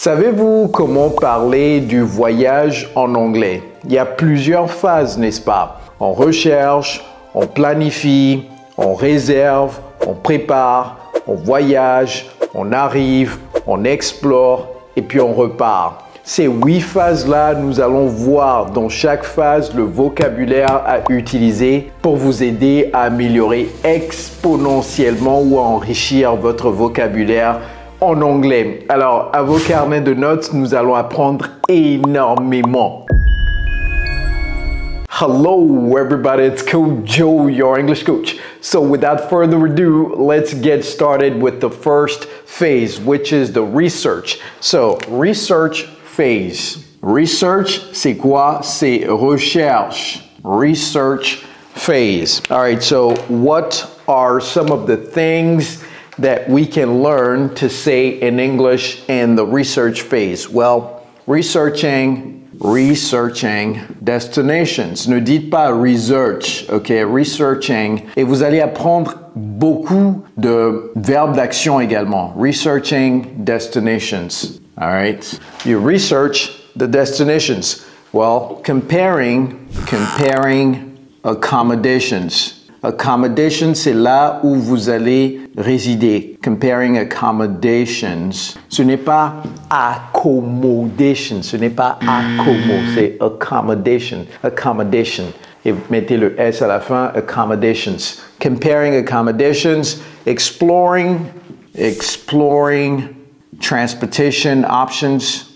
Savez-vous comment parler du voyage en anglais? Il y a plusieurs phases, n'est-ce pas? On recherche, on planifie, on réserve, on prépare, on voyage, on arrive, on explore et puis on repart. Ces 8 phases-là, nous allons voir dans chaque phase le vocabulaire à utiliser pour vous aider à améliorer exponentiellement ou à enrichir votre vocabulaire en anglais. Alors, à vos carnets de notes, nous allons apprendre énormément. Hello everybody, it's Coach Joe, your English coach. So without further ado, let's get started with the first phase, which is the research. So, research phase. Research, c'est quoi? C'est recherche. Research phase. All right, so what are some of the things that we can learn to say in English in the research phase? Well, researching destinations. Ne dites pas research, ok? Researching. Et vous allez apprendre beaucoup de verbes d'action également. Researching destinations. All right. You research the destinations. Well, comparing accommodations. Accommodation, c'est là où vous allez résider. Comparing accommodations. Ce n'est pas accommodation, ce n'est pas accommo, c'est accommodation. Accommodation. Et vous mettez le S à la fin, accommodations. Comparing accommodations, exploring transportation options,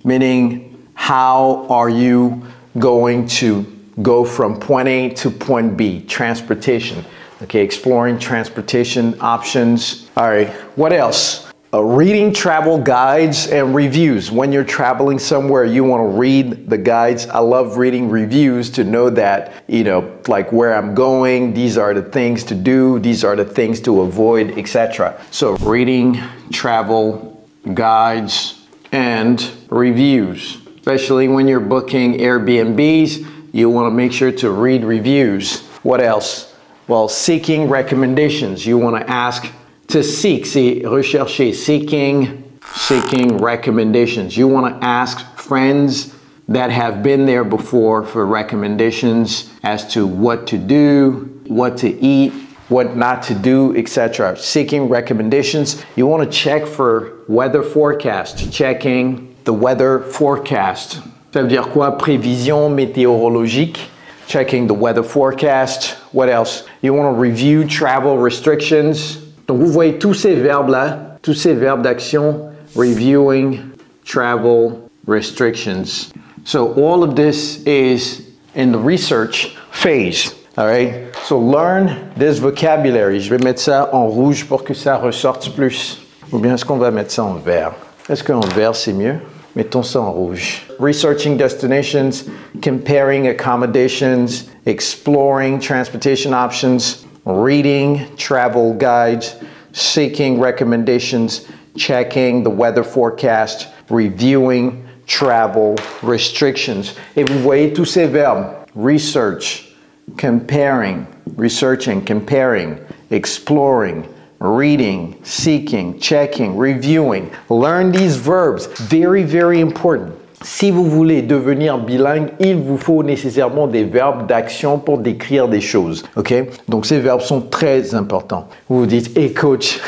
meaning how are you going to go from point A to point B, transportation. Okay, exploring transportation options. All right, what else? Reading travel guides and reviews. When you're traveling somewhere, you want to read the guides. I love reading reviews to know that, you know, like where I'm going, these are the things to do, these are the things to avoid, etc. So reading travel guides and reviews. Especially when you're booking Airbnbs, you want to make sure to read reviews. What else? Well, seeking recommendations. You want to ask to seek, c'est rechercher, seeking recommendations. You want to ask friends that have been there before for recommendations as to what to do, what to eat, what not to do, etc. Seeking recommendations. You want to check for weather forecast, checking the weather forecast. Ça veut dire quoi? Prévision météorologique. Checking the weather forecast. What else? You want to review travel restrictions. Donc vous voyez tous ces verbes-là, tous ces verbes d'action. Reviewing travel restrictions. So all of this is in the research phase. All right? So learn this vocabulary. Je vais mettre ça en rouge pour que ça ressorte plus. Ou bien est-ce qu'on va mettre ça en vert? Est-ce qu'en vert c'est mieux? Mettons ça en rouge. Researching destinations, comparing accommodations, exploring transportation options, reading travel guides, seeking recommendations, checking the weather forecast, reviewing travel restrictions. Et vous voyez tous ces verbes. Research, comparing, researching, comparing, exploring, reading, seeking, checking, reviewing. Learn these verbs. Very, very important. Si vous voulez devenir bilingue, il vous faut nécessairement des verbes d'action pour décrire des choses. Ok? Donc ces verbes sont très importants. Vous vous dites, hey coach,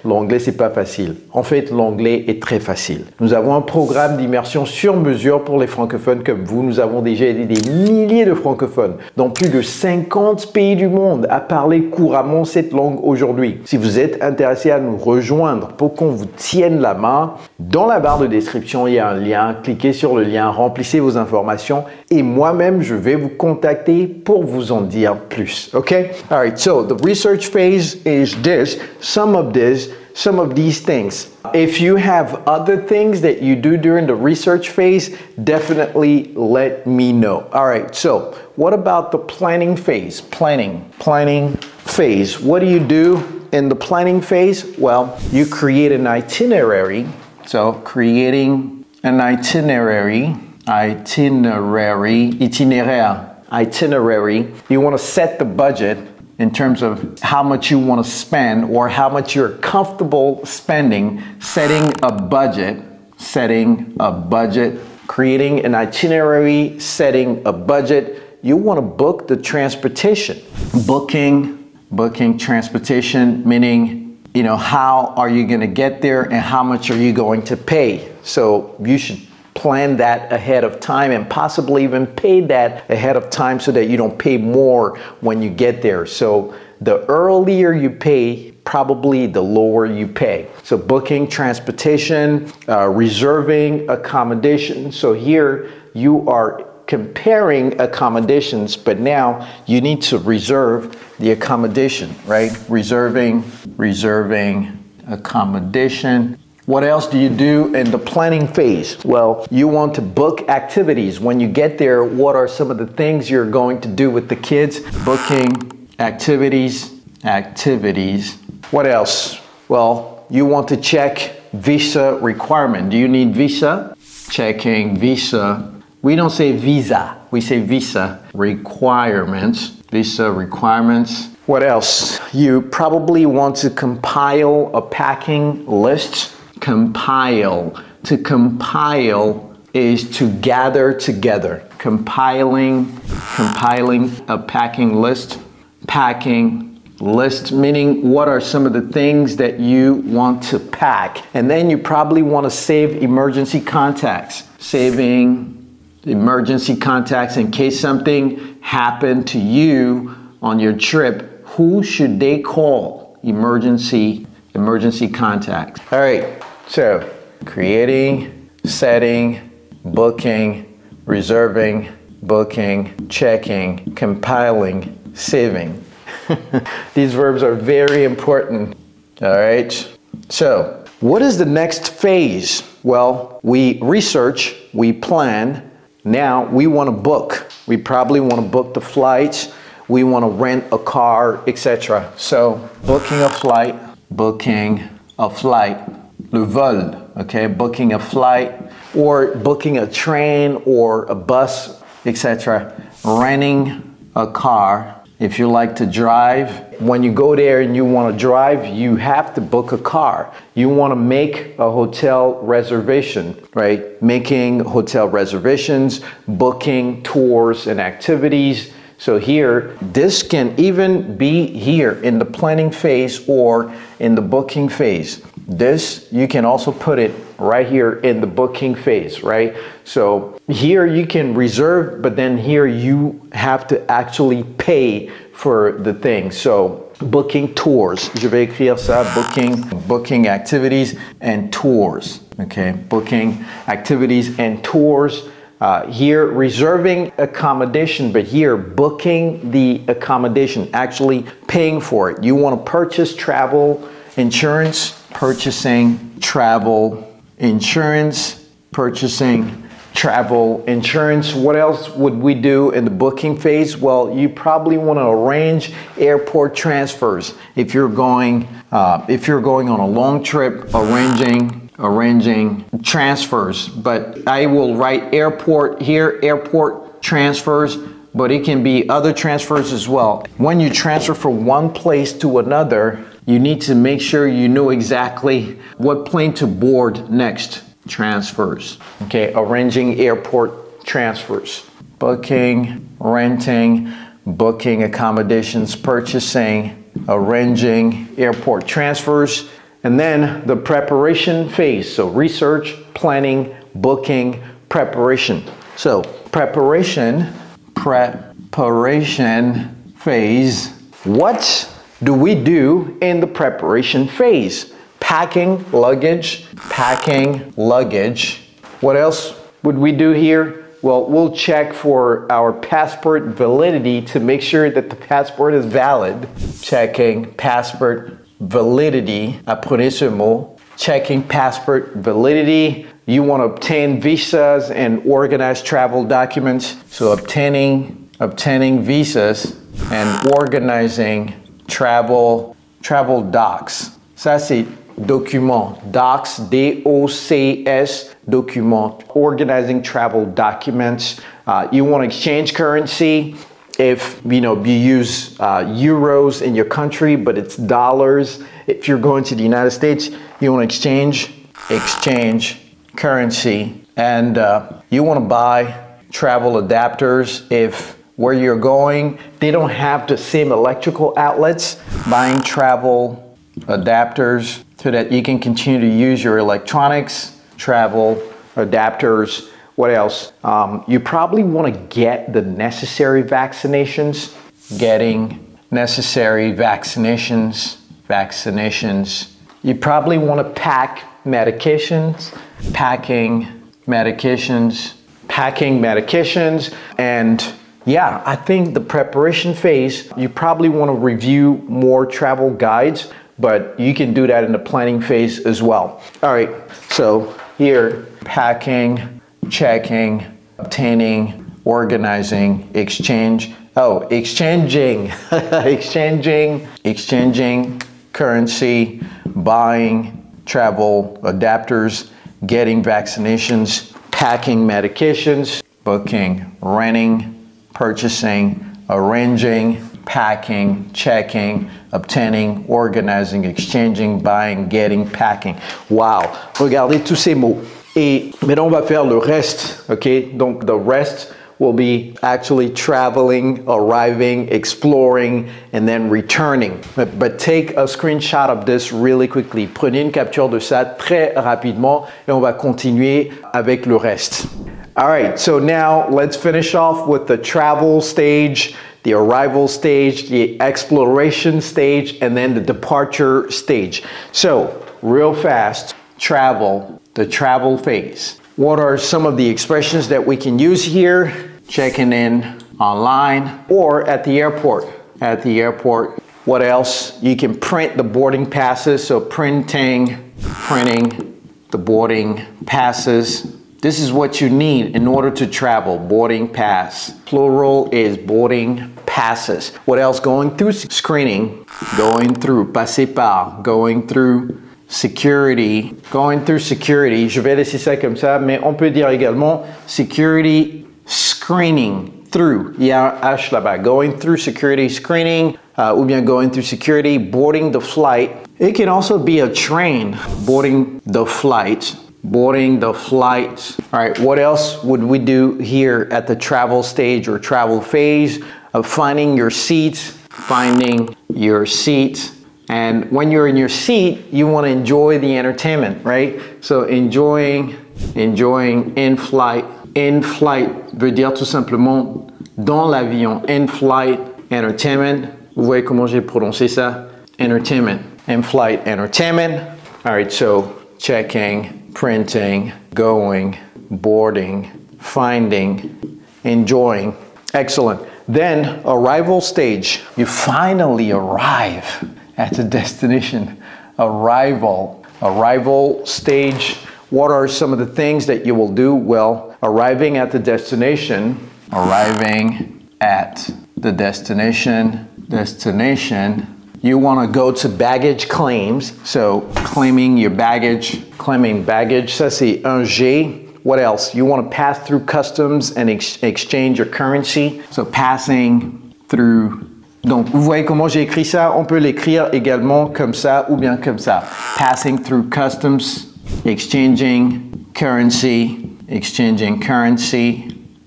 l'anglais c'est pas facile. En fait, l'anglais est très facile. Nous avons un programme d'immersion sur mesure pour les francophones comme vous. Nous avons déjà aidé des milliers de francophones dans plus de 50 pays du monde à parler couramment cette langue aujourd'hui. Si vous êtes intéressé à nous rejoindre pour qu'on vous tienne la main, dans la barre de description, il y a un lien. Cliquez sur le lien, remplissez vos informations et moi-même, je vais vous contacter pour vous en dire plus. Okay? All right, so the research phase is this, some of these things. If you have other things that you do during the research phase, definitely let me know. All right, so what about the planning phase? Planning phase. What do you do in the planning phase? Well, you create an itinerary. So creating an itinerary. You want to set the budget in terms of how much you want to spend or how much you're comfortable spending, setting a budget, creating an itinerary, setting a budget. You want to book the transportation. Booking transportation, meaning, you know, how are you going to get there and how much are you going to pay? So you should plan that ahead of time and possibly even pay that ahead of time so that you don't pay more when you get there. So the earlier you pay, probably the lower you pay. So booking transportation, reserving accommodation. So here you are comparing accommodations, but now you need to reserve the accommodation, right? Reserving accommodation. What else do you do in the planning phase? Well, you want to book activities. When you get there, what are some of the things you're going to do with the kids? Booking activities. What else? Well, you want to check visa requirement. Do you need visa? Checking visa. We don't say visa, we say visa requirements. Visa requirements. What else? You probably want to compile a packing list. Compile. To compile is to gather together. Compiling a packing list. Packing list, meaning what are some of the things that you want to pack. And then you probably want to save emergency contacts. Saving emergency contacts in case something happened to you on your trip. Who should they call? Emergency contacts. All right, so creating, setting, booking, reserving, booking, checking, compiling, saving. These verbs are very important. All right, so what is the next phase? Well, we research, we plan. Now we want to book. We probably want to book the flights. We want to rent a car, etc. So booking a flight, le vol, okay? Booking a flight or booking a train or a bus, etc. Renting a car. If you like to drive, when you go there and you want to drive, you have to book a car. You want to make a hotel reservation, right? Making hotel reservations, booking tours and activities. So here, this can even be here in the planning phase or in the booking phase. This, you can also put it right here in the booking phase, right? So here you can reserve, but then here you have to actually pay for the thing. So booking tours, je vais écrire ça, booking activities and tours, okay? Booking activities and tours. Here reserving accommodation, but here booking the accommodation, actually paying for it. You want to purchase travel insurance, purchasing travel insurance, purchasing travel insurance. What else would we do in the booking phase? Well, you probably want to arrange airport transfers. If you're going on a long trip, arranging transfers. But I will write airport here, airport transfers, but it can be other transfers as well. When you transfer from one place to another, you need to make sure you know exactly what plane to board next. Transfers, okay? Arranging airport transfers. Booking, renting, booking accommodations, purchasing, arranging airport transfers. And then the preparation phase. So research, planning, booking, preparation. So preparation phase. What do we do in the preparation phase? Packing luggage. What else would we do here? Well, we'll check for our passport validity to make sure that the passport is valid. Checking passport validity. Apprenez ce mot. Checking passport validity. You want to obtain visas and organize travel documents. So obtaining visas and organizing travel docs. Ça c'est document. Docs, D-O-C-S, document. Organizing travel documents. You want to exchange currency. if you use euros in your country, but it's dollars. If you're going to the United States, you want to exchange currency, and you want to buy travel adapters if where you're going, they don't have the same electrical outlets. Buying travel adapters so that you can continue to use your electronics, travel adapters. What else? You probably want to get the necessary vaccinations. Getting necessary vaccinations. You probably want to pack medications. Packing medications. And yeah, I think the preparation phase, you probably want to review more travel guides, but you can do that in the planning phase as well. All right, so here, packing, checking, obtaining, organizing, exchanging, exchanging currency, buying travel adapters, getting vaccinations, packing medications, booking, renting, purchasing, arranging, packing, checking, obtaining, organizing, exchanging, buying, getting, packing. Wow! Regardez tous ces mots. Et maintenant, on va faire le reste, okay? Donc, the rest will be actually traveling, arriving, exploring, and then returning. But take a screenshot of this really quickly. Prenez une capture de ça très rapidement et on va continuer avec le reste. All right, so now let's finish off with the travel stage, the arrival stage, the exploration stage, and then the departure stage. So, real fast, travel, the travel phase. What are some of the expressions that we can use here? Checking in online or at the airport. At the airport. What else? You can print the boarding passes, so printing the boarding passes. This is what you need in order to travel, boarding pass. Plural is boarding passes. What else? Going through screening, going through, passer par, going through security. Going through security, je vais laisser ça comme ça, mais on peut dire également security screening, through. Il y a un H là-bas. Going through security screening, ou bien going through security, boarding the flight. It can also be a train, boarding the flight. Boarding the flight. All right, what else would we do here at the travel stage or travel phase? Of finding your seat. And when you're in your seat, you want to enjoy the entertainment, right? So enjoying in flight. In flight veut dire tout simplement dans l'avion. In flight entertainment. Vous voyez comment j'ai prononcé ça? Entertainment. In flight entertainment. All right, so checking, printing, going, boarding, finding, enjoying. Excellent. Then arrival stage. You finally arrive at the destination. Arrival stage. What are some of the things that you will do? Well, arriving at the destination. You want to go to baggage claims. So claiming your baggage, ça c'est un G. What else? You want to pass through customs and exchange your currency. So passing through. Donc, vous voyez comment j'ai écrit ça? On peut l'écrire également comme ça ou bien comme ça. Passing through customs, exchanging currency.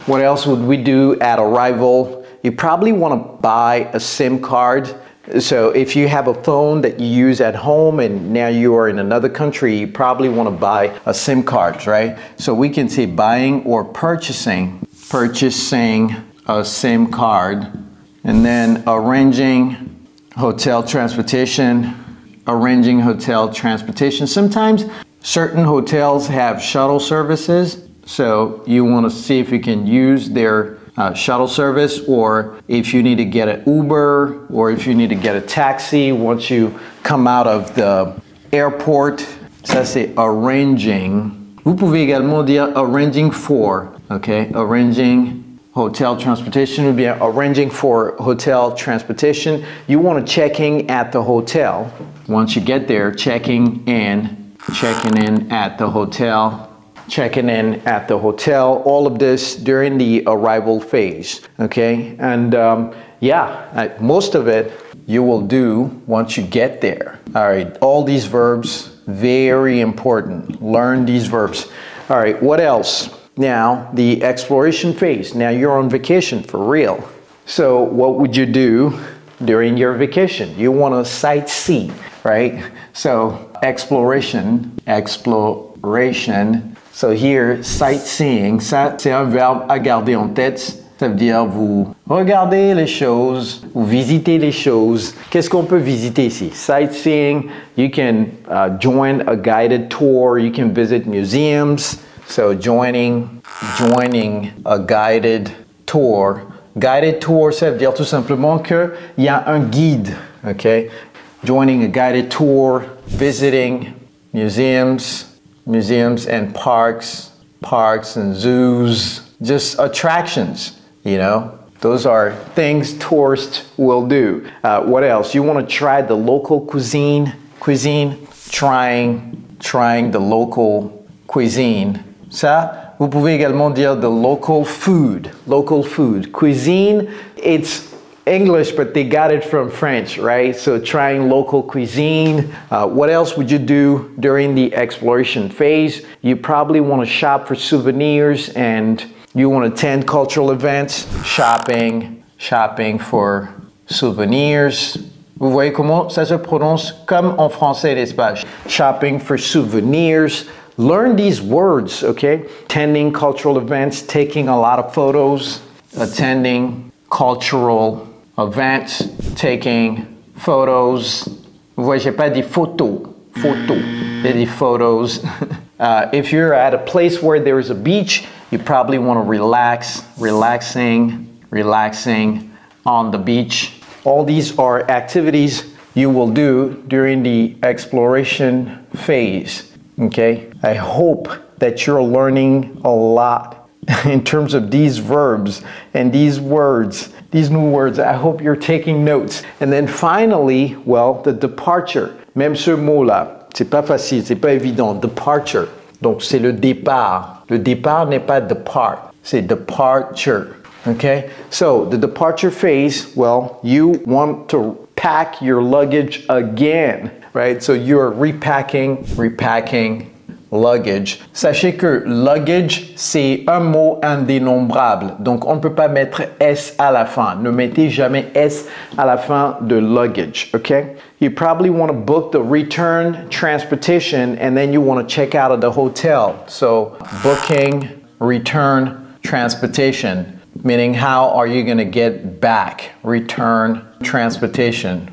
What else would we do at arrival? You probably want to buy a SIM card. So if you have a phone that you use at home and now you are in another country, you probably want to buy a SIM card, right? So we can say buying or purchasing a SIM card, and then arranging hotel transportation. Sometimes certain hotels have shuttle services, so you want to see if you can use their shuttle service, or if you need to get an Uber, or if you need to get a taxi once you come out of the airport. Ça c'est arranging. Vous pouvez également dire arranging for, okay? Arranging hotel transportation would be arranging for hotel transportation. You want to check in at the hotel. Once you get there, checking in at the hotel. checking in at the hotel, all of this during the arrival phase, okay? And yeah, most of it you will do once you get there. All right, all these verbs, very important. Learn these verbs. All right, what else? Now, the exploration phase. Now you're on vacation for real. So what would you do during your vacation? You want to sightsee, right? So exploration. So here, sightseeing, ça c'est un verbe à garder en tête. Ça veut dire vous regardez les choses, vous visitez les choses. Qu'est-ce qu'on peut visiter ici? Sightseeing, you can join a guided tour, you can visit museums. So joining a guided tour. Guided tour, ça veut dire tout simplement qu'il y a un guide, okay? Joining a guided tour, visiting museums and parks and zoos, just attractions. You know, those are things tourists will do. What else? You want to try the local cuisine, trying the local cuisine. Ça, vous pouvez également dire the local food. Cuisine, it's English, but they got it from French, right? So trying local cuisine. What else would you do during the exploration phase? You probably want to shop for souvenirs and you want to attend cultural events, shopping for souvenirs. Vous voyez comment ça se prononce comme en français et l'espagnol. Shopping for souvenirs. Learn these words, okay? Attending cultural events, taking a lot of photos, attending cultural events, taking photos. Vous voyez, j'ai pas dit photo. J'ai dit photos. If you're at a place where there is a beach, you probably want to relaxing on the beach. All these are activities you will do during the exploration phase, okay? I hope that you're learning a lot in terms of these verbs and these words, these new words. I hope you're taking notes. And then finally, well, the departure. Même ce mot-là, c'est pas facile, c'est pas évident. Departure. Donc, c'est le départ. Le départ n'est pas depart, c'est departure. Okay? So, the departure phase, well, you want to pack your luggage again, right? So, you're repacking luggage. Sachez que luggage, c'est un mot indénombrable. Donc, on ne peut pas mettre S à la fin. Ne mettez jamais S à la fin de luggage, okay? You probably want to book the return transportation and then you want to check out of the hotel. So, booking return transportation, meaning how are you going to get back? Return transportation.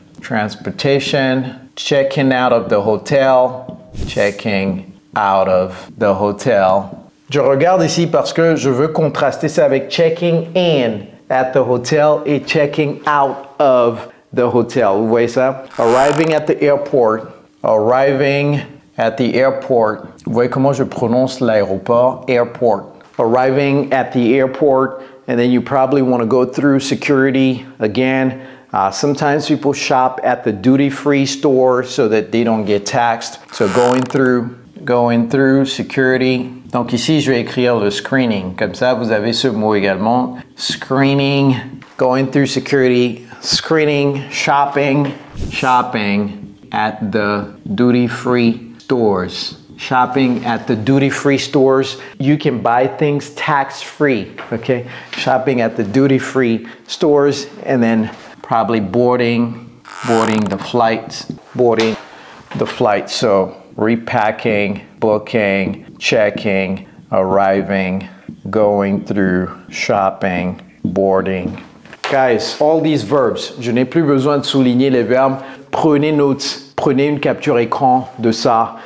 Checking out of the hotel, checking out of the hotel. Je regarde ici parce que je veux contraster ça avec checking in at the hotel et checking out of the hotel. Vous voyez ça? Arriving at the airport. Vous voyez comment je prononce l'aéroport? Airport. Arriving at the airport, and then you probably want to go through security again. Sometimes people shop at the duty-free store so that they don't get taxed. So going through security. Donc ici, je vais écrire le screening. Comme ça, vous avez ce mot également. Screening, going through security, screening, shopping at the duty-free stores. Shopping at the duty-free stores. You can buy things tax-free, okay? Shopping at the duty-free stores and then probably boarding the flight. So repacking, booking, checking, arriving, going through, shopping, boarding. Guys, all these verbs, je n'ai plus besoin de souligner les verbes. Prenez notes, prenez une capture écran de ça.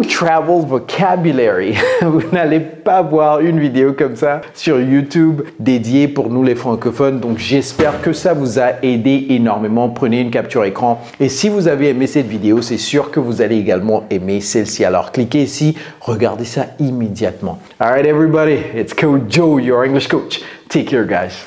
Travel vocabulary. Vous n'allez pas voir une vidéo comme ça sur YouTube dédiée pour nous les francophones. Donc j'espère que ça vous a aidé énormément. Prenez une capture écran. Et si vous avez aimé cette vidéo, c'est sûr que vous allez également aimer celle-ci. Alors cliquez ici, regardez ça immédiatement. All right everybody, it's Coach Joe, your English coach. Take care guys.